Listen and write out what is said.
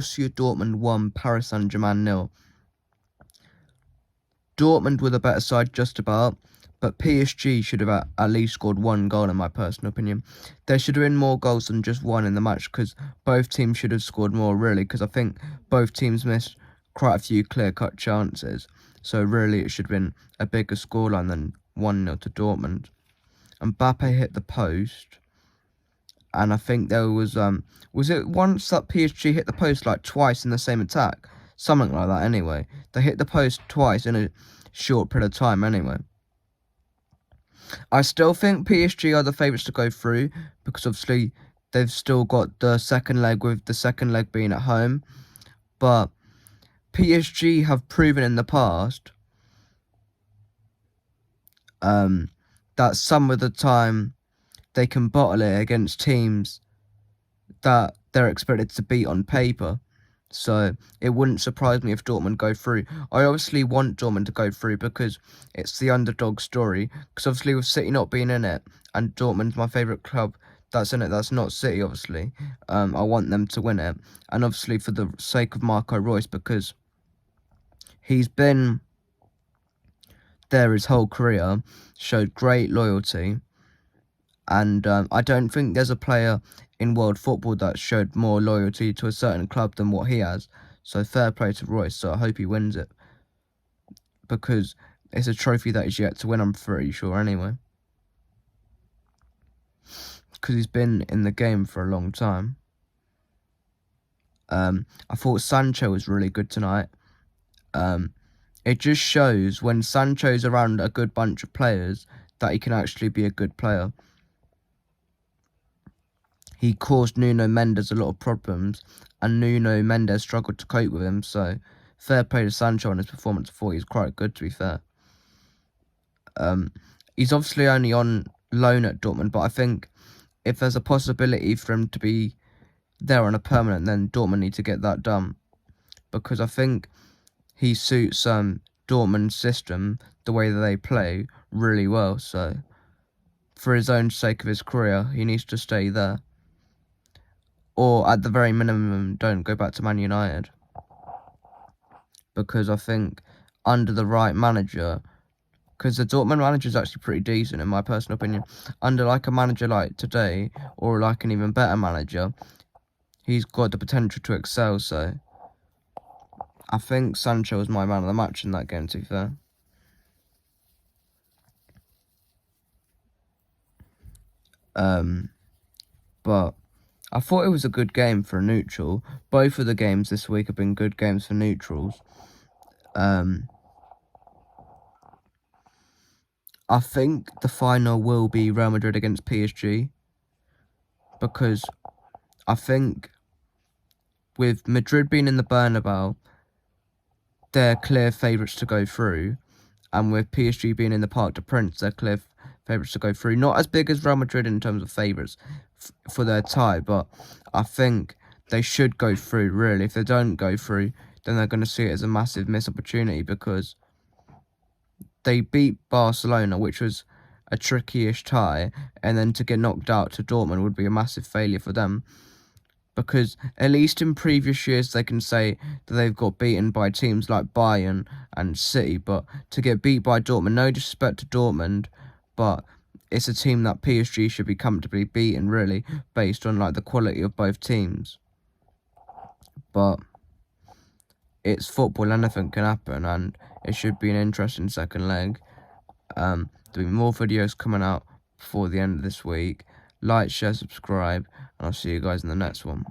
Borussia Dortmund 1, Paris Saint-Germain 0. Dortmund were the better side just about, but PSG should have at least scored one goal in my personal opinion. There should have been more goals than just one in the match because both teams should have scored more really, because I think both teams missed quite a few clear-cut chances. So really it should have been a bigger scoreline than 1-0 to Dortmund. Mbappe hit the post. And I think there was it once that PSG hit the post like twice in the same attack? Something like that anyway. They hit the post twice in a short period of time anyway. I still think PSG are the favourites to go through because obviously they've still got the second leg, with the second leg being at home. But PSG have proven in the past that some of the time they can bottle it against teams that they're expected to beat on paper. So it wouldn't surprise me if Dortmund go through. I obviously want Dortmund to go through because it's the underdog story. Because obviously with City not being in it, and Dortmund's my favourite club that's in it, that's not City obviously. I want them to win it. And obviously for the sake of Marco Reus, because he's been there his whole career, showed great loyalty. And I don't think there's a player in world football that showed more loyalty to a certain club than what he has. So fair play to Royce. So I hope he wins it, because it's a trophy that he's yet to win, I'm pretty sure anyway. Because he's been in the game for a long time. I thought Sancho was really good tonight. It just shows when Sancho's around a good bunch of players that he can actually be a good player. He caused Nuno Mendes a lot of problems, and Nuno Mendes struggled to cope with him, so fair play to Sancho on his performance. I thought he was quite good, to be fair. He's obviously only on loan at Dortmund, but I think if there's a possibility for him to be there on a permanent, then Dortmund need to get that done, because I think he suits Dortmund's system, the way that they play, really well. So for his own sake of his career, he needs to stay there. Or at the very minimum, don't go back to Man United. Because I think under the right manager, because the Dortmund manager is actually pretty decent in my personal opinion. Under like a manager like today, or like an even better manager, he's got the potential to excel. So I think Sancho was my man of the match in that game, to be fair. But I thought it was a good game for a neutral. Both of the games this week have been good games for neutrals. I think the final will be Real Madrid against PSG, because I think with Madrid being in the Bernabeu, they're clear favourites to go through, and with PSG being in the Parc des Princes, they're clear favourites to go through. Not as big as Real Madrid in terms of favourites for their tie, but I think they should go through, really. If they don't go through, then they're going to see it as a massive missed opportunity, because they beat Barcelona, which was a tricky-ish tie, and then to get knocked out to Dortmund would be a massive failure for them. Because at least in previous years they can say that they've got beaten by teams like Bayern and City, but to get beat by Dortmund, no disrespect to Dortmund, but it's a team that PSG should be comfortably beaten, really, based on like the quality of both teams. But it's football, anything can happen, and it should be an interesting second leg. There'll be more videos coming out before the end of this week. Like, share, subscribe, and I'll see you guys in the next one.